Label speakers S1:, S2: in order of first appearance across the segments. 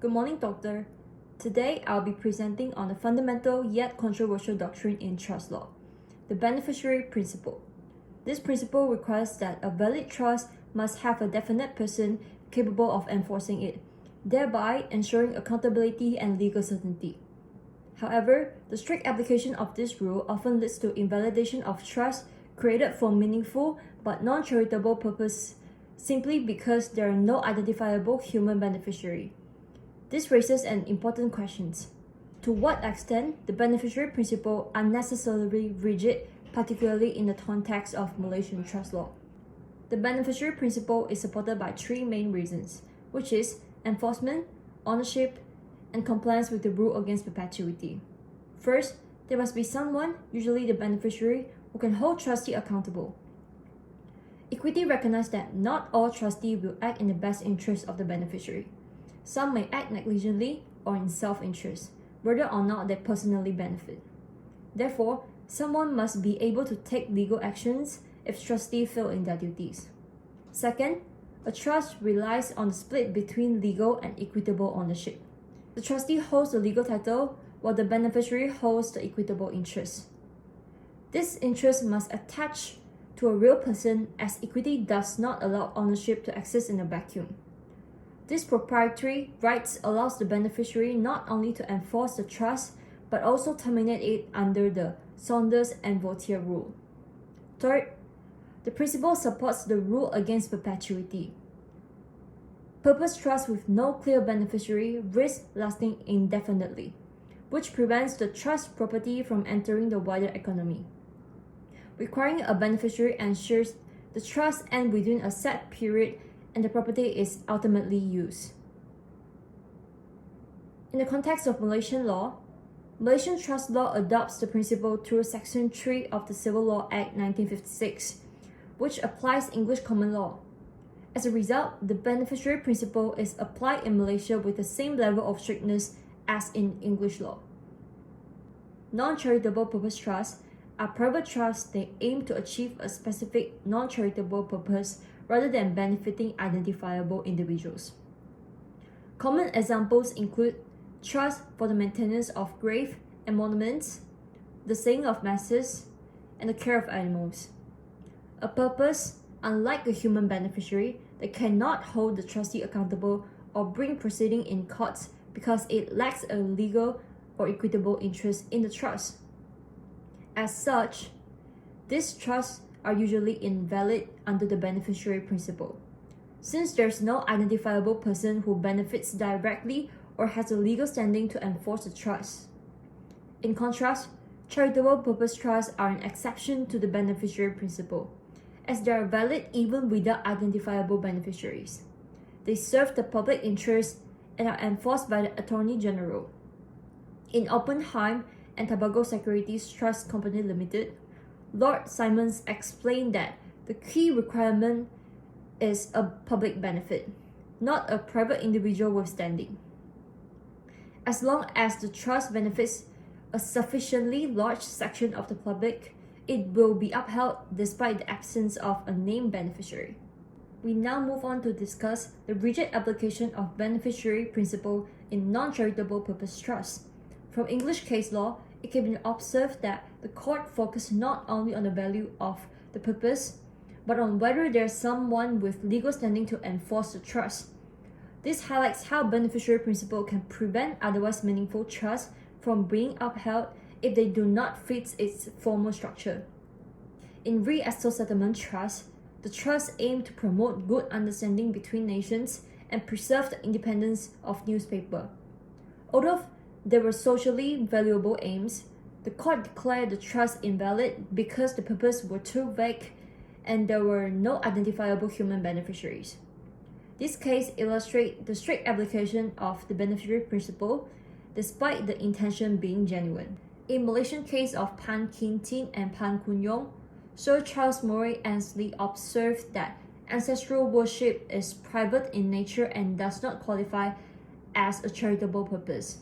S1: Good morning, Doctor. Today, I'll be presenting on the fundamental yet controversial doctrine in trust law, the beneficiary principle. This principle requires that a valid trust must have a definite person capable of enforcing it, thereby ensuring accountability and legal certainty. However, the strict application of this rule often leads to invalidation of trust created for meaningful but non-charitable purpose simply because there are no identifiable human beneficiary. This raises an important question. To what extent the beneficiary principle unnecessarily rigid, particularly in the context of Malaysian trust law? The beneficiary principle is supported by three main reasons, which is enforcement, ownership, and compliance with the rule against perpetuity. First, there must be someone, usually the beneficiary, who can hold trustee accountable. Equity recognizes that not all trustees will act in the best interest of the beneficiary. Some may act negligently or in self-interest, whether or not they personally benefit. Therefore, someone must be able to take legal actions if trustees fail in their duties. Second, a trust relies on the split between legal and equitable ownership. The trustee holds the legal title while the beneficiary holds the equitable interest. This interest must attach to a real person as equity does not allow ownership to exist in a vacuum. This proprietary rights allows the beneficiary not only to enforce the trust but also terminate it under the Saunders and Voltaire rule. Third, the principle supports the rule against perpetuity. Purpose trust with no clear beneficiary risk lasting indefinitely, which prevents the trust property from entering the wider economy. Requiring a beneficiary ensures the trust ends within a set period and the property is ultimately used. In the context of Malaysian law, Malaysian trust law adopts the principle through Section 3 of the Civil Law Act 1956, which applies English common law. As a result, the beneficiary principle is applied in Malaysia with the same level of strictness as in English law. Non-charitable purpose trusts are private trusts that aim to achieve a specific non-charitable purpose rather than benefiting identifiable individuals. Common examples include trust for the maintenance of graves and monuments, the saying of masses, and the care of animals. A purpose, unlike a human beneficiary, that cannot hold the trustee accountable or bring proceeding in courts because it lacks a legal or equitable interest in the trust. As such, these trusts are usually invalid under the beneficiary principle, since there is no identifiable person who benefits directly or has a legal standing to enforce the trust. In contrast, charitable purpose trusts are an exception to the beneficiary principle, as they are valid even without identifiable beneficiaries. They serve the public interest and are enforced by the Attorney General. In Oppenheim and Tobago Securities Trust Company Limited, Lord Simons explained that the key requirement is a public benefit, not a private individual with standing. As long as the trust benefits a sufficiently large section of the public, it will be upheld despite the absence of a named beneficiary. We now move on to discuss the rigid application of beneficiary principle in non-charitable purpose trusts. From English case law, it can be observed that the court focused not only on the value of the purpose, but on whether there is someone with legal standing to enforce the trust. This highlights how beneficiary principle can prevent otherwise meaningful trusts from being upheld if they do not fit its formal structure. In re-estate settlement trust, the trust aimed to promote good understanding between nations and preserve the independence of newspaper. Although there were socially valuable aims, the court declared the trust invalid because the purposes were too vague and there were no identifiable human beneficiaries. This case illustrates the strict application of the beneficiary principle despite the intention being genuine. In Malaysian case of Pan Kin Tin and Pan Kun Yong, Sir Charles Murray Annesley observed that ancestral worship is private in nature and does not qualify as a charitable purpose.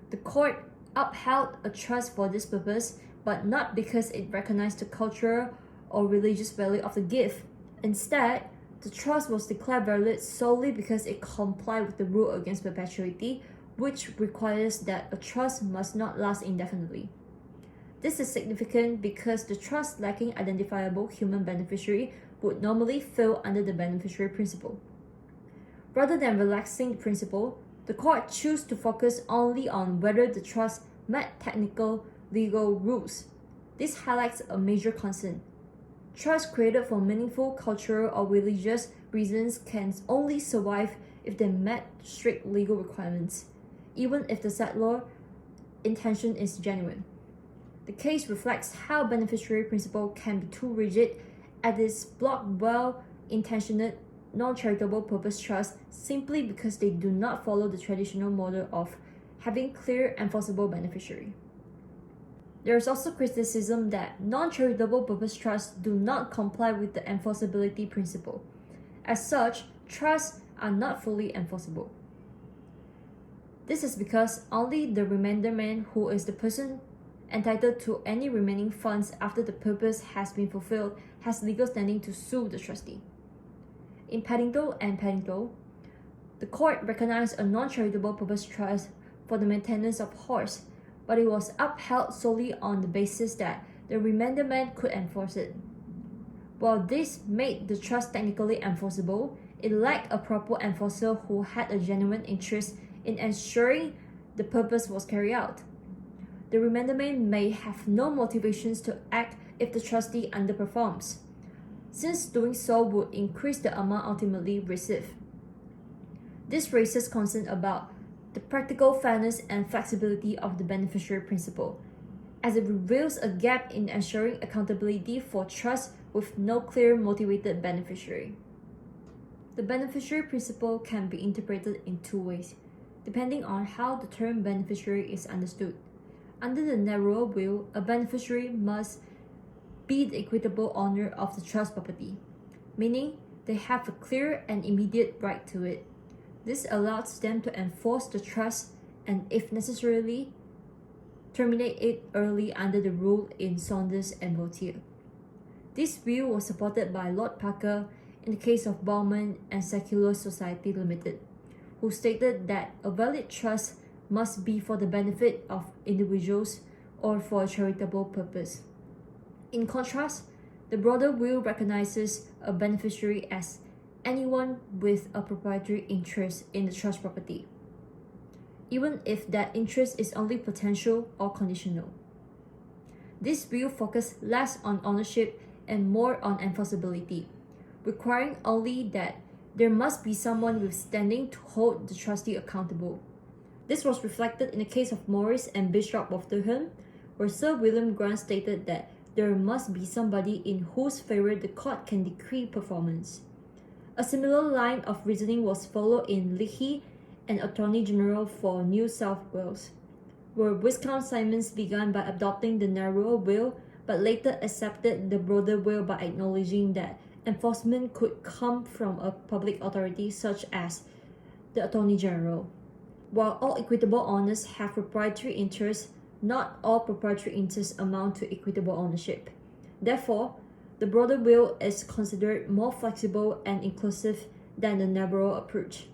S1: The court upheld a trust for this purpose, but not because it recognized the cultural or religious value of the gift. Instead, the trust was declared valid solely because it complied with the rule against perpetuity, which requires that a trust must not last indefinitely. This is significant because the trust lacking identifiable human beneficiary would normally fail under the beneficiary principle. Rather than relaxing the principle, the court chose to focus only on whether the trust met technical legal rules. This highlights a major concern. Trusts created for meaningful cultural or religious reasons can only survive if they met strict legal requirements, even if the settlor intention is genuine. The case reflects how beneficiary principle can be too rigid as it blocks well-intentioned non-charitable purpose trusts simply because they do not follow the traditional model of having clear enforceable beneficiary. There is also criticism that non-charitable purpose trusts do not comply with the enforceability principle. As such, trusts are not fully enforceable. This is because only the remainder man, who is the person entitled to any remaining funds after the purpose has been fulfilled, has legal standing to sue the trustee. In Paddington and Paddington, the court recognized a non-charitable purpose trust for the maintenance of horse, but it was upheld solely on the basis that the remainder man could enforce it. While this made the trust technically enforceable, it lacked a proper enforcer who had a genuine interest in ensuring the purpose was carried out. The remainder man may have no motivations to act if the trustee underperforms, since doing so would increase the amount ultimately received. This raises concern about the practical fairness and flexibility of the beneficiary principle, as it reveals a gap in ensuring accountability for trusts with no clear motivated beneficiary. The beneficiary principle can be interpreted in two ways, depending on how the term beneficiary is understood. Under the narrower will, a beneficiary must be the equitable owner of the trust property, meaning they have a clear and immediate right to it. This allows them to enforce the trust and, if necessarily, terminate it early under the rule in Saunders and Vautier. This view was supported by Lord Parker in the case of Bowman and Secular Society Limited, who stated that a valid trust must be for the benefit of individuals or for a charitable purpose. In contrast, the broader will recognizes a beneficiary as anyone with a proprietary interest in the trust property, even if that interest is only potential or conditional. This view focuses less on ownership and more on enforceability, requiring only that there must be someone with standing to hold the trustee accountable. This was reflected in the case of Morris and Bishop of Durham, where Sir William Grant stated that there must be somebody in whose favor the court can decree performance. A similar line of reasoning was followed in Leahy and Attorney General for New South Wales, where Viscount Simons began by adopting the narrower will but later accepted the broader will by acknowledging that enforcement could come from a public authority such as the Attorney General. While all equitable owners have proprietary interests, not all proprietary interests amount to equitable ownership. Therefore, the broader will is considered more flexible and inclusive than the narrower approach.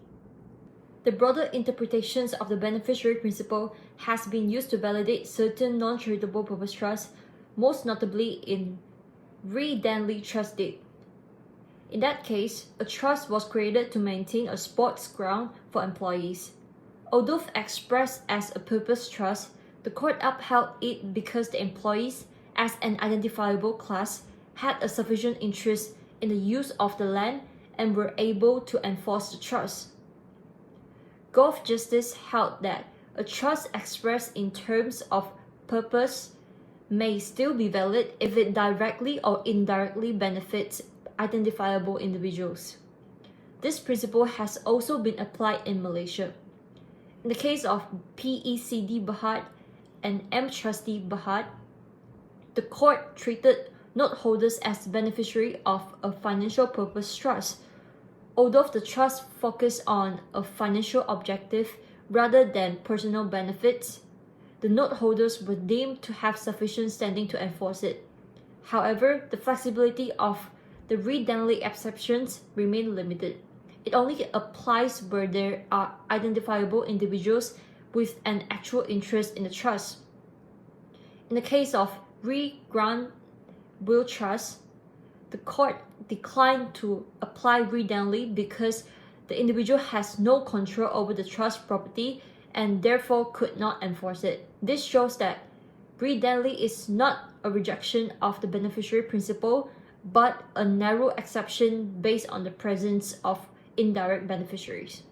S1: The broader interpretations of the beneficiary principle has been used to validate certain non-charitable purpose trusts, most notably in Re Danley Trust Deed. In that case, a trust was created to maintain a sports ground for employees. Although expressed as a purpose trust, the court upheld it because the employees, as an identifiable class, had a sufficient interest in the use of the land and were able to enforce the trust. Gulf Justice held that a trust expressed in terms of purpose may still be valid if it directly or indirectly benefits identifiable individuals. This principle has also been applied in Malaysia. In the case of PECD Berhad and M Trustee Berhad, the court treated note holders as beneficiary of a financial purpose trust. Although the trust focused on a financial objective rather than personal benefits, the note holders were deemed to have sufficient standing to enforce it. However, the flexibility of the read-only exceptions remain limited. It only applies where there are identifiable individuals with an actual interest in the trust. In the case of re-grant will trust, the court declined to apply read-only because the individual has no control over the trust property and therefore could not enforce it. This shows that read-only is not a rejection of the beneficiary principle, but a narrow exception based on the presence of indirect beneficiaries.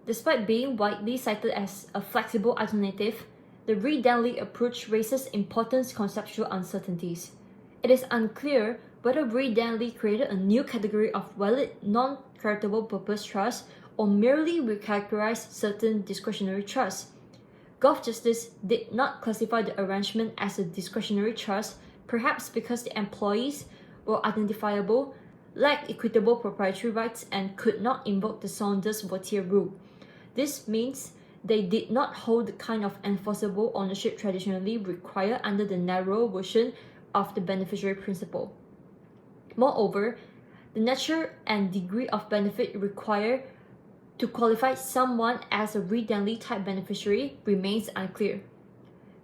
S1: Despite being widely cited as a flexible alternative, the read-only approach raises important conceptual uncertainties. It is unclear whether read-only created a new category of valid non-charitable purpose trust or merely recharacterized certain discretionary trusts. Gulf Justice did not classify the arrangement as a discretionary trust, perhaps because the employees were identifiable, lacked equitable proprietary rights, and could not invoke the Saunders-Vautier rule. This means they did not hold the kind of enforceable ownership traditionally required under the narrow version of the beneficiary principle. Moreover, the nature and degree of benefit required to qualify someone as a read-only type beneficiary remains unclear.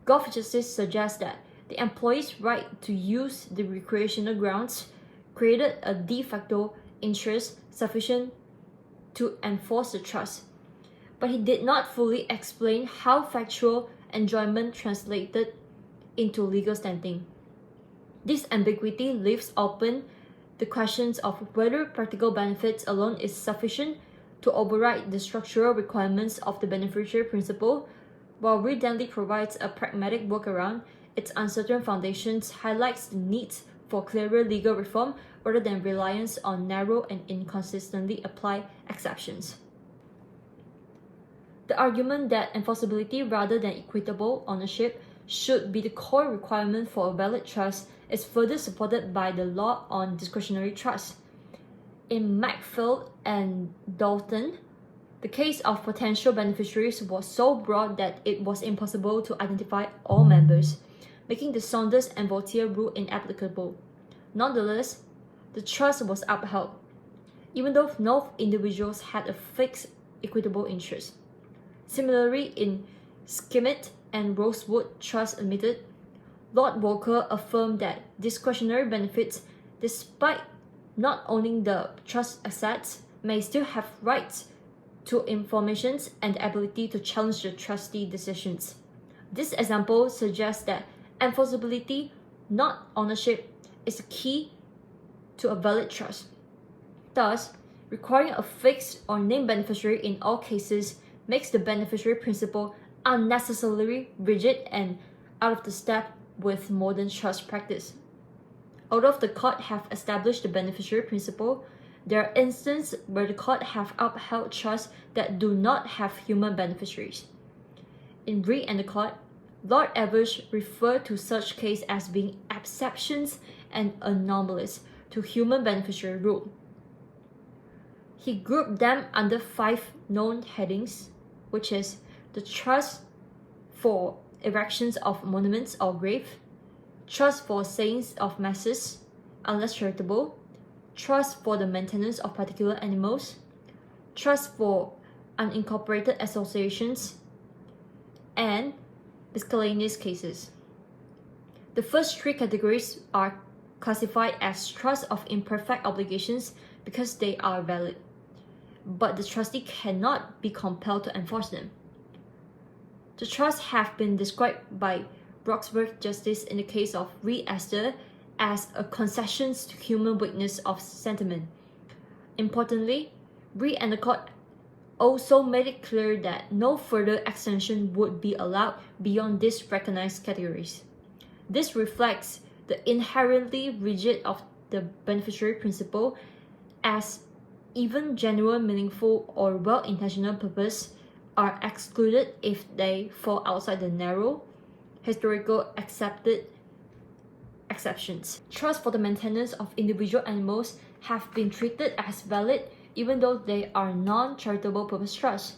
S1: Gulf Justice suggests that the employee's right to use the recreational grounds created a de facto interest sufficient to enforce the trust, but he did not fully explain how factual enjoyment translated into legal standing. This ambiguity leaves open the questions of whether practical benefits alone is sufficient to override the structural requirements of the beneficiary principle. While read-only provides a pragmatic workaround, its uncertain foundations highlights the need for clearer legal reform rather than reliance on narrow and inconsistently applied exceptions. The argument that enforceability rather than equitable ownership should be the core requirement for a valid trust is further supported by the law on discretionary trust. In Macfield and Dalton, the case of potential beneficiaries was so broad that it was impossible to identify all members, making the Saunders and Vautier rule inapplicable. Nonetheless, the trust was upheld, even though no individuals had a fixed equitable interest. Similarly, in Skimmett and Rosewood Trust Admitted, Lord Walker affirmed that discretionary benefits, despite not owning the trust assets, may still have rights to information and the ability to challenge the trustee decisions. This example suggests that enforceability, not ownership, is the key to a valid trust. Thus, requiring a fixed or named beneficiary in all cases makes the beneficiary principle unnecessarily rigid and out of the step with modern trust practice. Although the court have established the beneficiary principle, there are instances where the court have upheld trusts that do not have human beneficiaries. In Reed and the Court, Lord Evers referred to such cases as being exceptions and anomalies to human beneficiary rule. He grouped them under 5 known headings, which is the trust for erections of monuments or grave, trust for sayings of masses, unless charitable, trust for the maintenance of particular animals, trust for unincorporated associations, and miscellaneous cases. The first 3 categories are classified as trusts of imperfect obligations because they are valid, but the trustee cannot be compelled to enforce them. The trusts have been described by Roxburgh Justice in the case of Reed Esther as a concession to human weakness of sentiment. Importantly, Reed and the Court also made it clear that no further extension would be allowed beyond these recognized categories. This reflects the inherently rigid of the beneficiary principle, as even genuine, meaningful, or well-intentioned purpose are excluded if they fall outside the narrow, historical accepted exceptions. Trusts for the maintenance of individual animals have been treated as valid even though they are non-charitable purpose trusts.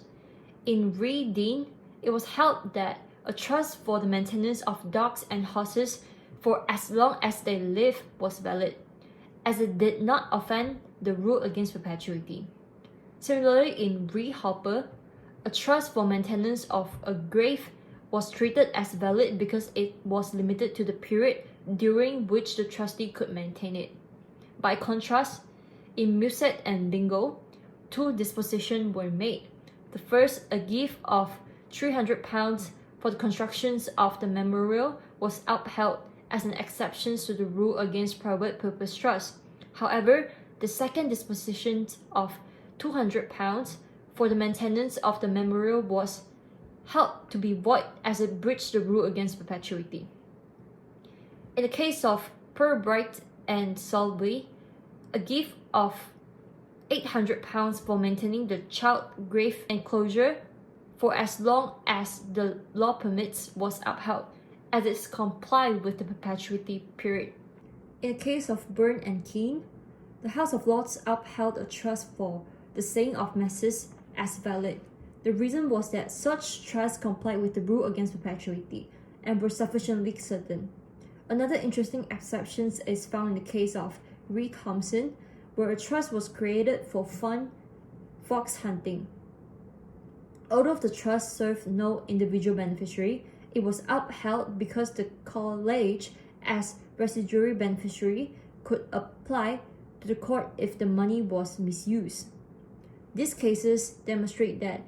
S1: In Reed Dean, it was held that a trust for the maintenance of dogs and horses for as long as they lived was valid, as it did not offend the rule against perpetuity. Similarly, in Re Hopper, a trust for maintenance of a grave was treated as valid because it was limited to the period during which the trustee could maintain it. By contrast, in Musset and Dingle, two dispositions were made. The first, a gift of £300 for the construction of the memorial, was upheld as an exception to the rule against private purpose trust. However, the second disposition of £200 for the maintenance of the memorial was held to be void as it breached the rule against perpetuity. In the case of Purbright and Solway, a gift of £800 for maintaining the child grave enclosure for as long as the law permits was upheld, as it complied with the perpetuity period. In the case of Byrne and Keane, the House of Lords upheld a trust for the sale of masses as valid. The reason was that such trusts complied with the rule against perpetuity and were sufficiently certain. Another interesting exception is found in the case of Re Thompson, where a trust was created for fun fox hunting. Although the trust served no individual beneficiary, it was upheld because the college, as residuary beneficiary, could apply to the court if the money was misused. These cases demonstrate that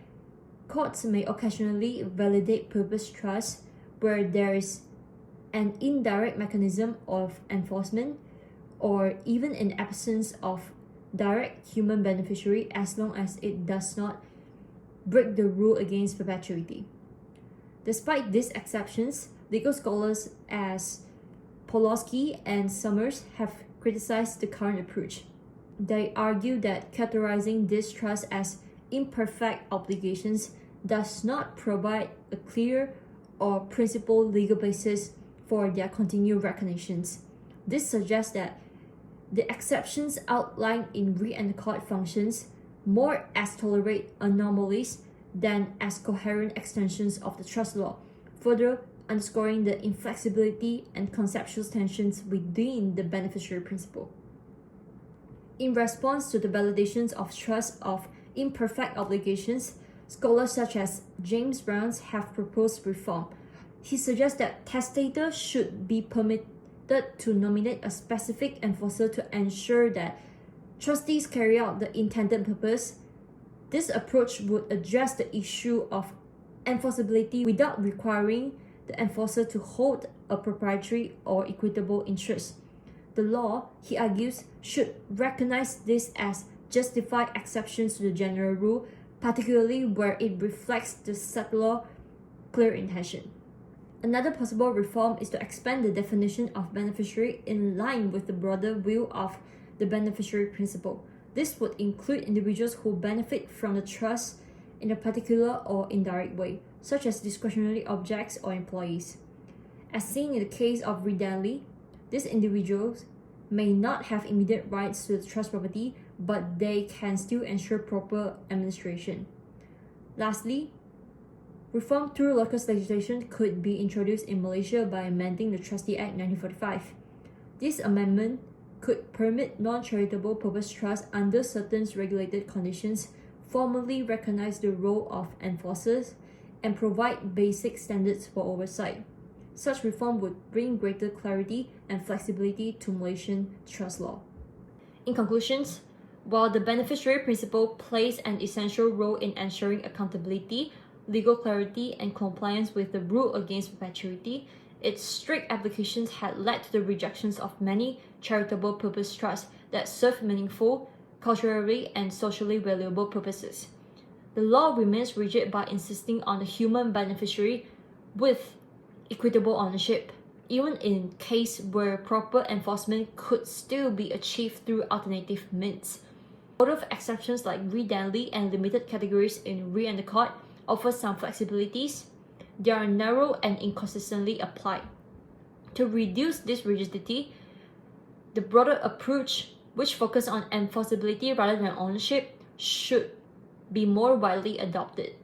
S1: courts may occasionally validate purpose trusts where there is an indirect mechanism of enforcement, or even in absence of direct human beneficiary, as long as it does not break the rule against perpetuity. Despite these exceptions, legal scholars as Pawlowski and Summers have criticized the current approach. They argue that categorizing these trusts as imperfect obligations does not provide a clear or principled legal basis for their continued recognitions. This suggests that the exceptions outlined in Re and Court functions more as tolerate anomalies than as coherent extensions of the trust law, further underscoring the inflexibility and conceptual tensions within the beneficiary principle. In response to the validations of trust of imperfect obligations, scholars such as James Brown have proposed reform. He suggests that testators should be permitted to nominate a specific enforcer to ensure that trustees carry out the intended purpose. This approach would address the issue of enforceability without requiring the enforcer to hold a proprietary or equitable interest. The law, he argues, should recognize this as justified exceptions to the general rule, particularly where it reflects the subtler, clear intention. Another possible reform is to expand the definition of beneficiary in line with the broader view of the beneficiary principle. This would include individuals who benefit from the trust in a particular or indirect way, such as discretionary objects or employees. As seen in the case of Ridley, these individuals may not have immediate rights to the trust property, but they can still ensure proper administration. Lastly, reform through local legislation could be introduced in Malaysia by amending the Trustee Act 1945. This amendment could permit non-charitable purpose trusts under certain regulated conditions formally recognize the role of enforcers and provide basic standards for oversight. Such reform would bring greater clarity and flexibility to Malaysian trust law. In conclusions, while the beneficiary principle plays an essential role in ensuring accountability, legal clarity, and compliance with the rule against perpetuity, its strict applications had led to the rejections of many charitable purpose trusts that serve meaningful, culturally, and socially valuable purposes. The law remains rigid by insisting on the human beneficiary with equitable ownership, even in cases where proper enforcement could still be achieved through alternative means. Although exceptions like Re-Danley and limited categories in Re and the Court offer some flexibilities, they are narrow and inconsistently applied. To reduce this rigidity, the broader approach, which focuses on enforceability rather than ownership, should be more widely adopted.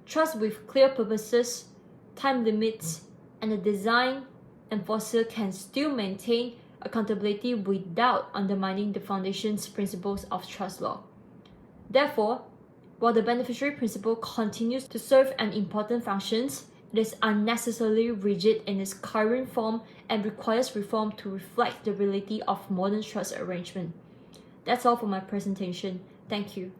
S1: Trusts with clear purposes, time limits, and a design enforcer can still maintain accountability without undermining the foundation's principles of trust law. Therefore, while the beneficiary principle continues to serve an important function, it is unnecessarily rigid in its current form and requires reform to reflect the reality of modern trust arrangement. That's all for my presentation. Thank you.